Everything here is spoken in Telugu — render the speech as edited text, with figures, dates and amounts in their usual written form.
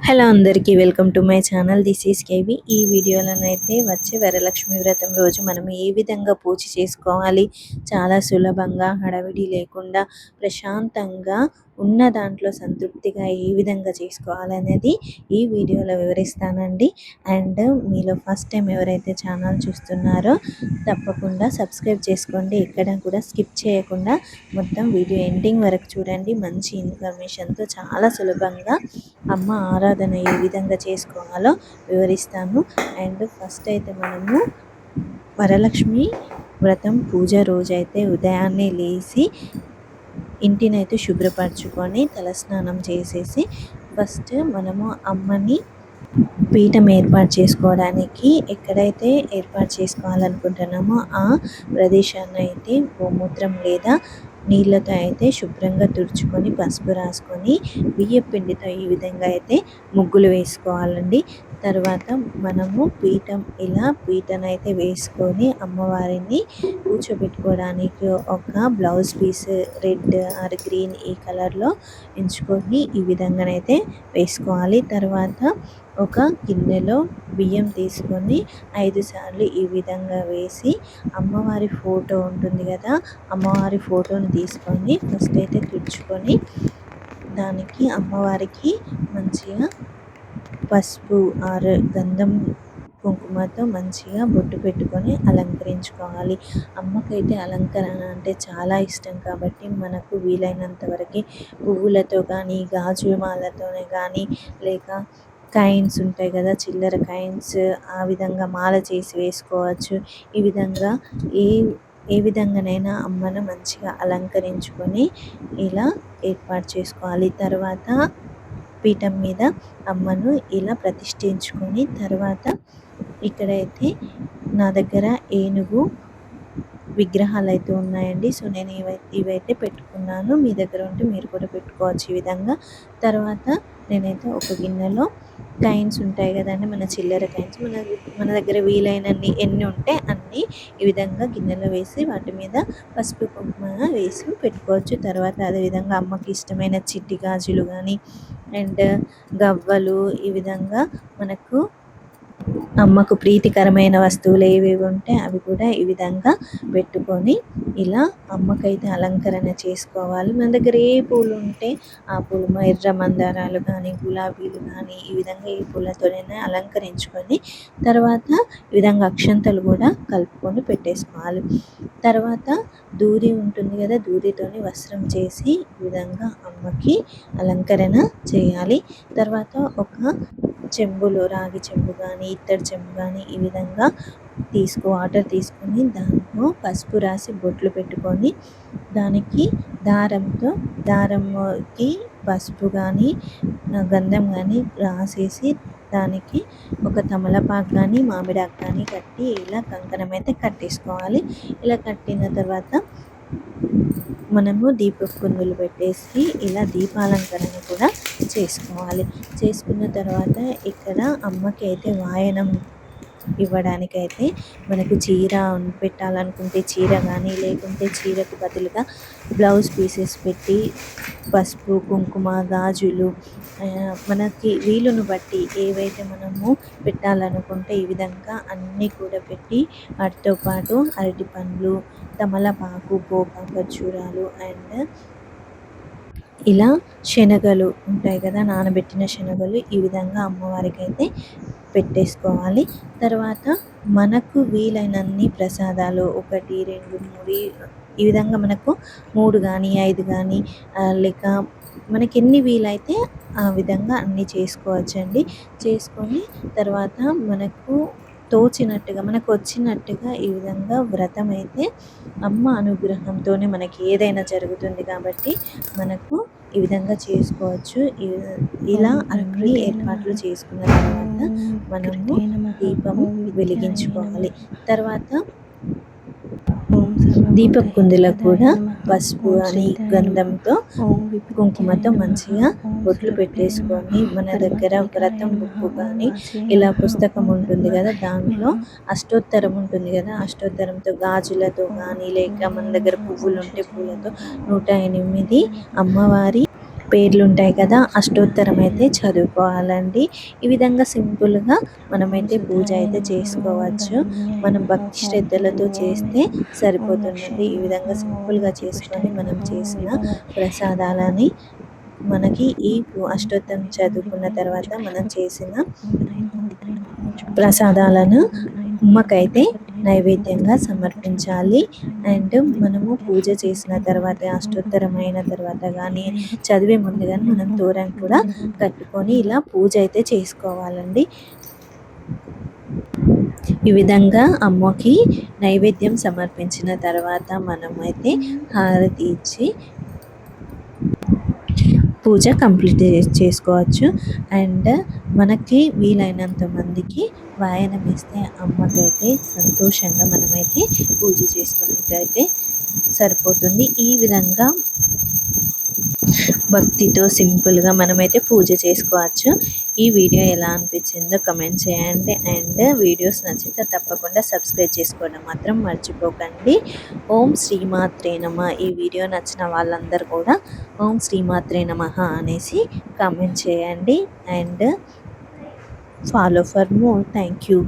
హలో అందరికీ welcome to my channel. This is KV. ఈ వీడియోలోనైతే వచ్చే వరలక్ష్మి వ్రతం రోజు మనం ఏ విధంగా పూజ చేసుకోవాలి, చాలా సులభంగా హడావిడి లేకుండా ప్రశాంతంగా ఉన్న దాంట్లో సంతృప్తిగా ఏ విధంగా చేసుకోవాలనేది ఈ వీడియోలో వివరిస్తానండి. అండ్ మీలో ఫస్ట్ టైం ఎవరైతే ఛానల్ చూస్తున్నారో తప్పకుండా సబ్స్క్రైబ్ చేసుకోండి. ఎక్కడ కూడా స్కిప్ చేయకుండా మొత్తం వీడియో ఎండింగ్ వరకు చూడండి. మంచి ఇన్ఫర్మేషన్తో చాలా సులభంగా అమ్మ ఆరాధన ఏ విధంగా చేసుకోవాలో వివరిస్తాను. అండ్ ఫస్ట్ అయితే మనము వరలక్ష్మి వ్రతం పూజ రోజైతే ఉదయాన్నే లేచి ఇంటినైతే శుభ్రపరచుకొని తలస్నానం చేసేసి ఫస్ట్ మనము అమ్మని పీఠం ఏర్పాటు చేసుకోవడానికి ఎక్కడైతే ఏర్పాటు చేసుకోవాలనుకుంటున్నామో ఆ ప్రదేశాన్ని అయితే గోమూత్రం లేదా నీళ్ళతో అయితే శుభ్రంగా తుడుచుకొని పసుపు రాసుకొని బియ్యం పిండితో ఈ విధంగా అయితే ముగ్గులు వేసుకోవాలండి. తర్వాత మనము పీటను అయితే వేసుకొని అమ్మవారిని కూర్చోబెట్టుకోవడానికి ఒక blouse piece red or green ఈ కలర్లో ఎంచుకొని ఈ విధంగానైతే వేసుకోవాలి. తర్వాత ఒక గిన్నెలో బియ్యం తీసుకొని 5 సార్లు ఈ విధంగా వేసి అమ్మవారి ఫోటో ఉంటుంది కదా, అమ్మవారి ఫోటోని తీసుకొని ఫస్ట్ అయితే తుడుచుకొని దానికి అమ్మవారికి మంచిగా పసుపు ఆర్ గంధం కుంకుమతో మంచిగా బొట్టు పెట్టుకొని అలంకరించుకోవాలి. అమ్మకైతే అలంకరణ అంటే చాలా ఇష్టం కాబట్టి మనకు వీలైనంత వరకు పువ్వులతో కానీ గాజుమాలతోనే కానీ లేక కాయిన్స్ ఉంటాయి కదా, చిల్లర కాయిన్స్, ఆ విధంగా మాల చేసి వేసుకోవచ్చు. ఈ విధంగా ఏ విధంగానైనా అమ్మను మంచిగా అలంకరించుకొని ఇలా ఏర్పాటు చేసుకోవాలి. తర్వాత పీఠం మీద అమ్మను ఇలా ప్రతిష్ఠించుకొని తర్వాత ఇక్కడైతే నా దగ్గర ఏనుగు విగ్రహాలు అయితే ఉన్నాయండి. సో నేను ఇవైతే పెట్టుకున్నాను. మీ దగ్గర ఉంటే మీరు కూడా పెట్టుకోవచ్చు ఈ విధంగా. తర్వాత నేనైతే ఒక గిన్నెలో కాయిన్స్ ఉంటాయి కదండి, మన చిల్లర కాయిన్స్, మన దగ్గర వీలైనన్ని ఎన్ని ఉంటే అన్నీ ఈ విధంగా గిన్నెలో వేసి వాటి మీద పసుపు కుంకుమ వేసి పెట్టుకోవచ్చు. తర్వాత అదేవిధంగా అమ్మకి ఇష్టమైన చిట్టి గాజులు కానీ అండ్ గవ్వలు, ఈ విధంగా మనకు అమ్మకు ప్రీతికరమైన వస్తువులు ఏవేవి ఉంటే అవి కూడా ఈ విధంగా పెట్టుకొని ఇలా అమ్మకైతే అలంకరణ చేసుకోవాలి. మన దగ్గర ఏ పూలు ఉంటే ఆ పూలు, ఎర్ర మందారాలు కానీ గులాబీలు కానీ ఈ విధంగా ఏ పూలతోనైనా అలంకరించుకొని తర్వాత ఈ విధంగా అక్షంతలు కూడా కలుపుకొని పెట్టేసుకోవాలి. తర్వాత దూది ఉంటుంది కదా, దూదితోని వస్త్రం చేసి ఈ విధంగా అమ్మకి అలంకరణ చేయాలి. తర్వాత ఒక చెంబులో రాగి చెంబు కానీ ఇత్తడి చెంబు కానీ ఈ విధంగా వాటర్ తీసుకొని దాంట్లో పసుపు రాసి బొట్లు పెట్టుకొని దానికి దారంకి పసుపు కానీ గంధం కానీ రాసేసి దానికి ఒక తమలపాకు కానీ మామిడాకు కానీ కట్టి ఇలా కంకణం అయితే కట్టేసుకోవాలి. ఇలా కట్టిన తర్వాత మనము దీపపు కుందులు పెట్టేసి ఇలా దీపాలంకరణ కూడా చేసుకోవాలి. చేసుకున్న తర్వాత ఇక్కడ అమ్మకి అయితే వాయనం ఇవ్వడానికైతే మనకు చీర పెట్టాలనుకుంటే చీర కానీ లేకుంటే చీరకు బదులుగా బ్లౌజ్ పీసెస్ పెట్టి పసుపు కుంకుమ గాజులు మనకి వీలును బట్టి ఏవైతే మనము పెట్టాలనుకుంటే ఈ విధంగా అన్నీ కూడా పెట్టి వాటితో పాటు అరటి పండ్లు, తమలపాకు, పోక ఖర్జూరాలు అండ్ ఇలా శనగలు ఉంటాయి కదా, నానబెట్టిన శనగలు ఈ విధంగా అమ్మవారికి అయితే పెట్టేసుకోవాలి. తర్వాత మనకు వీలైనన్ని ప్రసాదాలు 1, 2, 3 ఈ విధంగా మనకు 3 కానీ 5 కానీ లేక మనకి ఎన్ని వీలైతే ఆ విధంగా అన్నీ చేసుకోవచ్చండి. చేసుకొని తర్వాత మనకు తోచినట్టుగా మనకు వచ్చినట్టుగా ఈ విధంగా వ్రతం అయితే అమ్మ అనుగ్రహంతోనే మనకి ఏదైనా జరుగుతుంది కాబట్టి మనకు ఈ విధంగా చేసుకోవచ్చు. ఇలా అన్ని ఏర్పాట్లు చేసుకున్న తర్వాత మనము దీపం వెలిగించుకోవాలి. తర్వాత దీపపు కుందులకు కూడా పసుపు అని గంధంతో కుంకుమతో మంచిగా బొట్లు పెట్టేసుకొని మన దగ్గర వ్రతం బుక్కు కానీ ఇలా పుస్తకం ఉంటుంది కదా, దాంట్లో అష్టోత్తరం ఉంటుంది కదా, అష్టోత్తరంతో గాజులతో కానీ లేక మన దగ్గర పువ్వులు ఉంటే పూలతో 108 అమ్మవారి పేర్లు ఉంటాయి కదా, అష్టోత్తరం అయితే చదువుకోవాలండి. ఈ విధంగా సింపుల్గా మనమైతే పూజ అయితే చేసుకోవచ్చు. మనం భక్తి శ్రద్ధలతో చేస్తే సరిపోతుందండి. ఈ విధంగా సింపుల్గా చేసుకొని మనం చేసిన ప్రసాదాలని మనకి ఈ అష్టోత్తరం చదువుకున్న తర్వాత మనం చేసిన ప్రసాదాలను అమ్మకైతే నైవేద్యంగా సమర్పించాలి. అండ్ మనము పూజ చేసిన తర్వాత అష్టోత్తరం అయిన తర్వాత కానీ చదివే ముందు కానీ మనం తోరం కూడా కట్టుకొని ఇలా పూజ అయితే చేసుకోవాలండి. ఈ విధంగా అమ్మకి నైవేద్యం సమర్పించిన తర్వాత మనమైతే హారతి ఇచ్చి పూజ కంప్లీట్ చేసుకోవచ్చు. అండ్ మనకి వీలైనంత మందికి వాయనం ఇస్తే అమ్మకైతే సంతోషంగా మనమైతే పూజ చేసుకున్నట్టయితే సరిపోతుంది. ఈ విధంగా భక్తితో సింపుల్గా మనమైతే పూజ చేసుకోవచ్చు. ఈ వీడియో ఎలా అనిపించిందో కమెంట్ చేయండి. అండ్ వీడియోస్ నచ్చితే తప్పకుండా సబ్స్క్రైబ్ చేసుకోవడం మాత్రం మర్చిపోకండి. ఓం శ్రీమాత్రే నమః. ఈ వీడియో నచ్చిన వాళ్ళందరూ కూడా ఓం శ్రీమాత్రే నమః అనేసి కామెంట్ చేయండి. And follow for more. Thank you.